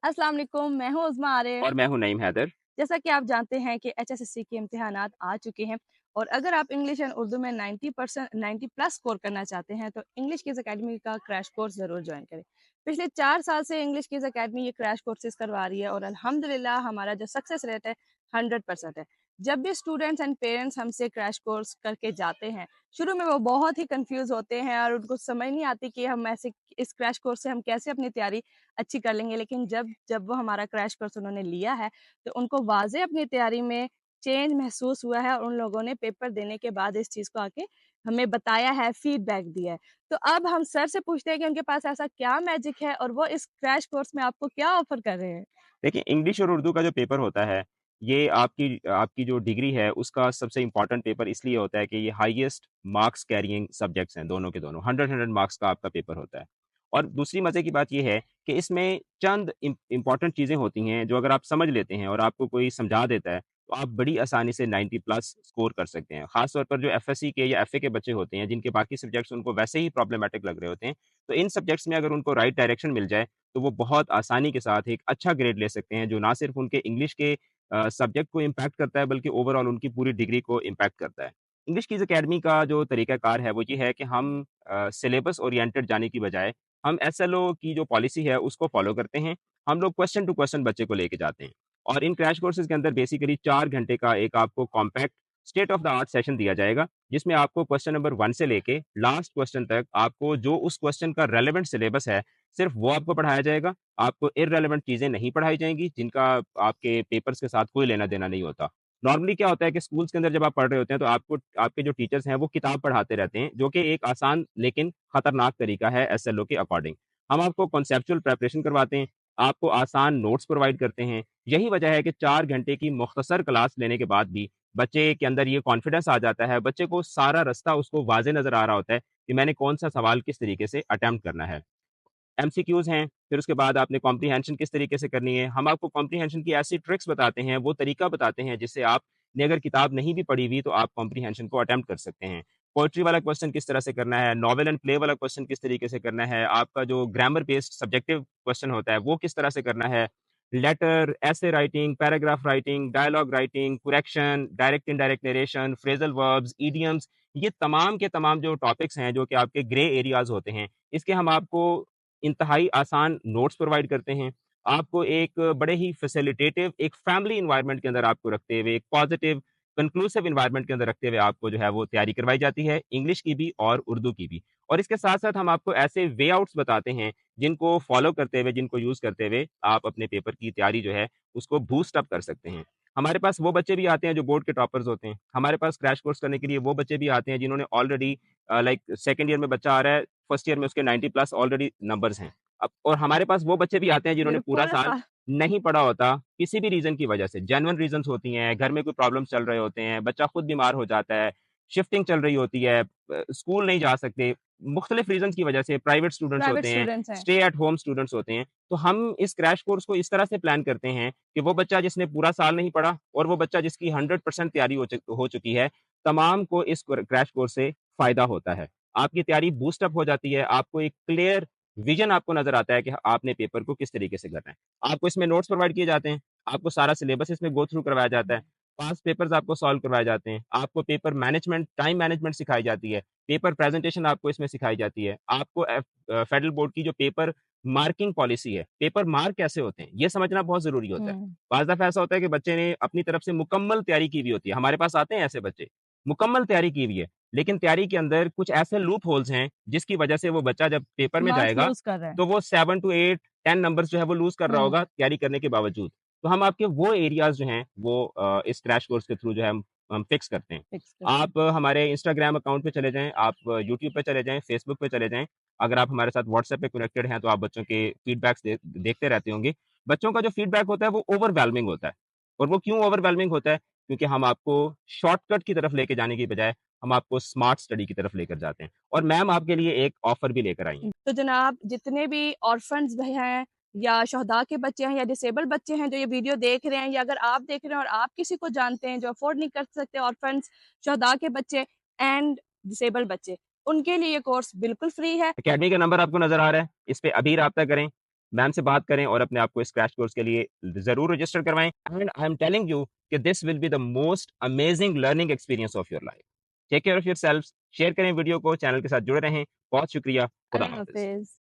अस्सलाम वालेकुम, मैं हूँ उज़्मा आरिफ। और मैं हूं नईम हैदर। जैसा कि आप जानते हैं कि एचएसएससी के इम्तिहानात आ चुके हैं और अगर आप इंग्लिश एंड उर्दू में 90 प्लस स्कोर करना चाहते हैं तो इंग्लिश कीज़ अकेडमी का क्रैश कोर्स ज़रूर ज्वाइन करें। पिछले 4 साल से इंग्लिश कीज़ अकेडमी ये क्रैश कोर्सेज़ करवा रही है और अल्हम्दुलिल्लाह हमारा जो सक्सेस रेट है 100% है। जब भी स्टूडेंट्स एंड पेरेंट्स हमसे क्रैश कोर्स करके जाते हैं, शुरू में वो बहुत ही कन्फ्यूज़ होते हैं और उनको समझ नहीं आती कि हम ऐसे इस क्रैश कोर्स से हम कैसे अपनी तैयारी अच्छी कर लेंगे। लेकिन जब जब वो हमारा क्रैश कोर्स उन्होंने लिया है तो उनको वाज़े अपनी तैयारी में चेंज महसूस हुआ है और उन लोगों ने पेपर देने के बाद इस चीज़ को आके हमें बताया है, फीडबैक दिया है। तो अब हम सर से पूछते हैं कि उनके पास ऐसा क्या मैजिक है और वो इस क्रैश कोर्स में आपको क्या ऑफ़र कर रहे हैं? देखिए, इंग्लिश और उर्दू का जो पेपर होता है, ये आपकी आपकी जो डिग्री है, उसका सबसे इम्पोर्टेंट पेपर इसलिए होता है कि ये हाईएस्ट मार्क्स कैरिंग सब्जेक्ट्स हैं, दोनों के दोनों। 100 मार्क्स का आपका पेपर होता है। और दूसरी मज़े की बात ये है कि इसमें चंद इम्पोर्टेंट चीज़ें होती हैं, जो अगर आप समझ लेते हैं और आपको कोई समझा देता है, तो आप बड़ी आसानी से 90 प्लस स्कोर कर सकते हैं। ख़ास तौर पर जो एफएससी के या एफए के बच्चे होते हैं, जिनके बाकी सब्जेक्ट्स उनको वैसे ही प्रॉब्लमैटिक लग रहे होते हैं, तो इन सब्जेक्ट्स में अगर उनको राइट डायरेक्शन मिल जाए, तो वो बहुत आसानी के साथ एक अच्छा ग्रेड ले सकते हैं, जो ना सिर्फ़ उनके इंग्लिश के सब्जेक्ट को इम्पैक्ट करता है, बल्कि ओवरऑल उनकी पूरी डिग्री को इम्पैक्ट करता है। इंग्लिश कीज़ अकेडमी का जो तरीक़ाकार है, वो ये है कि हम सिलेबस ओरिएंटेड जाने की बजाय, हम एसएलओ की जो पॉलिसी है, उसको फ़ॉलो करते हैं। हम लोग क्वेश्चन टू क्वेश्चन बच्चे को लेके जाते हैं और इन क्रैश कोर्सेज़ के अंदर बेसिकली 4 घंटे का एक आपको compact state of the art session दिया जाएगा, जिसमें आपको क्वेश्चन नंबर 1 से लेके लास्ट क्वेश्चन तक आपको जो उस क्वेश्चन का रेलेवेंट सिलेबस है, सिर्फ़ वो आपको पढ़ाया जाएगा। आपको इर्रेलेवेंट चीज़ें नहीं पढ़ाई जाएँगी, जिनका आपके पेपर्स के साथ कोई लेना-देना नहीं होता। नॉर्मली क्या होता है कि स्कूल्स के अंदर जब आप पढ़ रहे होते हैं, तो आपको आपके जो टीचर्स हैं, वो किताब पढ़ाते रहते हैं, जो कि एक आसान लेकिन खतरनाक तरीका है एसएलओ के अकॉर्डिंग। हम आपको कॉन्सेप्चुअल प्रिपरेशन करवाते हैं, आपको आसान नोट्स प्रोवाइड करते हैं। यही वजह है कि 4 घंटे की मुख्तसर क्लास लेने के बाद भी बच्चे के अंदर ये कॉन्फिडेंस आ जाता है, बच्चे को सारा रास्ता उसको वाज़ेह नज़र आ रहा होता है कि मैंने कौन-सा सवाल किस तरीके से अटेम्प्ट करना है। एमसीक्यूज़ हैं, फिर उसके बाद आपने कॉम्प्रिहेंशन किस तरीके से करनी है। हम आपको कॉम्प्रिहेंशन की ऐसी ट्रिक्स बताते हैं, वो तरीका बताते हैं जिससे आपने अगर किताब नहीं भी पढ़ी हुई तो आप कॉम्प्रिहेंशन को अटेम्प्ट कर सकते हैं। पोएट्री वाला क्वेश्चन किस तरह से करना है, नॉवेल एंड प्ले वाला क्वेश्चन किस तरीके से करना है, आपका जो ग्रामर बेस्ड सब्जेक्टिव क्वेश्चन होता है, वो किस तरह से करना है। Letter, essay writing, paragraph writing, dialogue writing, correction, direct indirect narration, phrasal verbs, idioms, ये तमाम के तमाम जो टॉपिक्स हैं, जो कि आपके ग्रे एरियाज़ होते हैं, इसके हम आपको इंतहाई आसान नोट्स प्रोवाइड करते हैं। आपको एक बड़े ही फैसिलिटेटिव एक फैमिली एनवायरनमेंट के अंदर आपको रखते हुए, एक पॉजिटिव कंक्लूसिव एनवायरनमेंट के अंदर रखते हुए आपको जो है वो तैयारी करवाई जाती है, इंग्लिश की भी और उर्दू की भी। और इसके साथ-साथ हम आपको ऐसे वे आउट्स बताते हैं, जिनको फॉलो करते हुए, जिनको यूज़ करते हुए आप अपने पेपर की तैयारी जो है, उसको बूस्ट अप कर सकते हैं। हमारे पास वो बच्चे भी आते हैं जो बोर्ड के टॉपर्स होते हैं। हमारे पास क्रैश कोर्स करने के लिए वो बच्चे भी आते हैं जिन्होंने ऑलरेडी लाइक सेकंड ईयर में बच्चा आ रहा है, फर्स्ट ईयर में उसके 90 प्लस ऑलरेडी नंबर्स हैं। अब और हमारे पास वो बच्चे भी आते हैं जिन्होंने पूरा बिल्कुल साल हाँ, नहीं पढ़ा होता, किसी भी रीज़न की वजह से, जेन्युइन रीज़न्स होती हैं, घर में कोई प्रॉब्लम्स चल रहे होते हैं, बच्चा खुद बीमार हो जाता है, शिफ्टिंग चल रही होती है, स्कूल नहीं जा सकते, मुख्तलिफ रीज़न्स की वजह से प्राइवेट स्टूडेंट्स प्राइवेट होते हैं, स्टूडेंट्स हैं। स्टे एट होम स्टूडेंट्स होते हैं। तो हम इस क्रैश कोर्स को इस तरह से प्लान करते हैं कि वो बच्चा जिसने पूरा साल नहीं पढ़ा और वो बच्चा जिसकी 100% तैयारी हो चुकी है, तमाम को इस क्रैश कोर्स से फ़ायदा होता है। आपकी तैयारी बूस्ट अप हो जाती है, आपको एक क्लियर विज़न आपको नज़र आता है कि आपने पेपर को किस तरीके से करना है। आपको इसमें नोट्स प्रोवाइड किए जाते हैं, आपको सारा सिलेबस इसमें गो थ्रू करवाया जाता है, पास्ट पेपर्स आपको सॉल्व करवाए जाते हैं, आपको पेपर मैनेजमेंट, टाइम मैनेजमेंट सिखाई जाती है, पेपर प्रेज़ेंटेशन आपको इसमें सिखाई जाती है, आपको फेडरल बोर्ड की जो पेपर मार्किंग पॉलिसी है, पेपर मार्क कैसे होते हैं, ये समझना बहुत ज़रूरी होता है। हुँ। बाज़ दफ़ा ऐसा होता है कि बच्चे ने अपनी तरफ से मुकम्मल तैयारी की हुई होती है, हमारे पास आते हैं ऐसे बच्चे, मुकम्मल तैयारी की हुई है, लेकिन तैयारी के अंदर कुछ ऐसे लूप होल्स हैं, जिसकी वजह से वो बच्चा जब पेपर में मार्क्स जाएगा, लूज़ कर रहे हैं। तो वो 7 टू 8, 10 नंबर्स जो है वो लूज़ कर रहा होगा हुँ, तैयारी करने के बावजूद। तो हम आपके वो एरियाज़ जो हैं, वो इस क्रैश कोर्स के थ्रू जो है हम फिक्स करते हैं। फिक्स करते हैं। आप हमारे इंस्टाग्राम अकाउंट पे चले जाएँ, आप यूट्यूब पे चले जाएँ, फेसबुक पे चले जाएँ। अगर आप हमारे साथ व्हाट्सएप पे कनेक्टेड हैं, तो आप बच्चों के फीडबैक्स देखते रहते होंगे। बच्चों का जो फीडबैक होता है, वो ओवरवेलमिंग होता है और वो क्यों ओवरवेलमिंग होता है? क्योंकि हम आपको शॉर्टकट की तरफ लेके जाने की बजाय, हम आपको स्मार्ट स्टडी की तरफ लेकर जाते हैं और मैम आपके लिए एक ऑफर भी लेकर आई हैं। तो जनाब जितने भी ऑर्फन्स भी हैं या शहदा के बच्चे हैं या डिसेबल बच्चे हैं जो ये वीडियो देख रहे हैं या अगर आप देख रहे हैं और आप किसी को जानते हैं जो अफोर्ड नहीं कर सकते ऑर्फन्स, शहदा के बच्चे एंड डिसेबल बच्चे, उनके लिए ये कोर्स बिल्कुल फ्री है। अकेडमी का नंबर आपको नज़र आ रहा है, इस पे अभी राब्ता करें। मैम से बात करें और अपने आप को इस क्रैश कोर्स के लिए ज़रूर रजिस्टर करवाएँ and I am telling you कि this will be the most amazing learning experience of your life. Take care of yourselves, share करें वीडियो को, चैनल के साथ जुड़े रहें। बहुत शुक्रिया। खुदा अल्लाह हाफ़िज़। हाफ़िज़।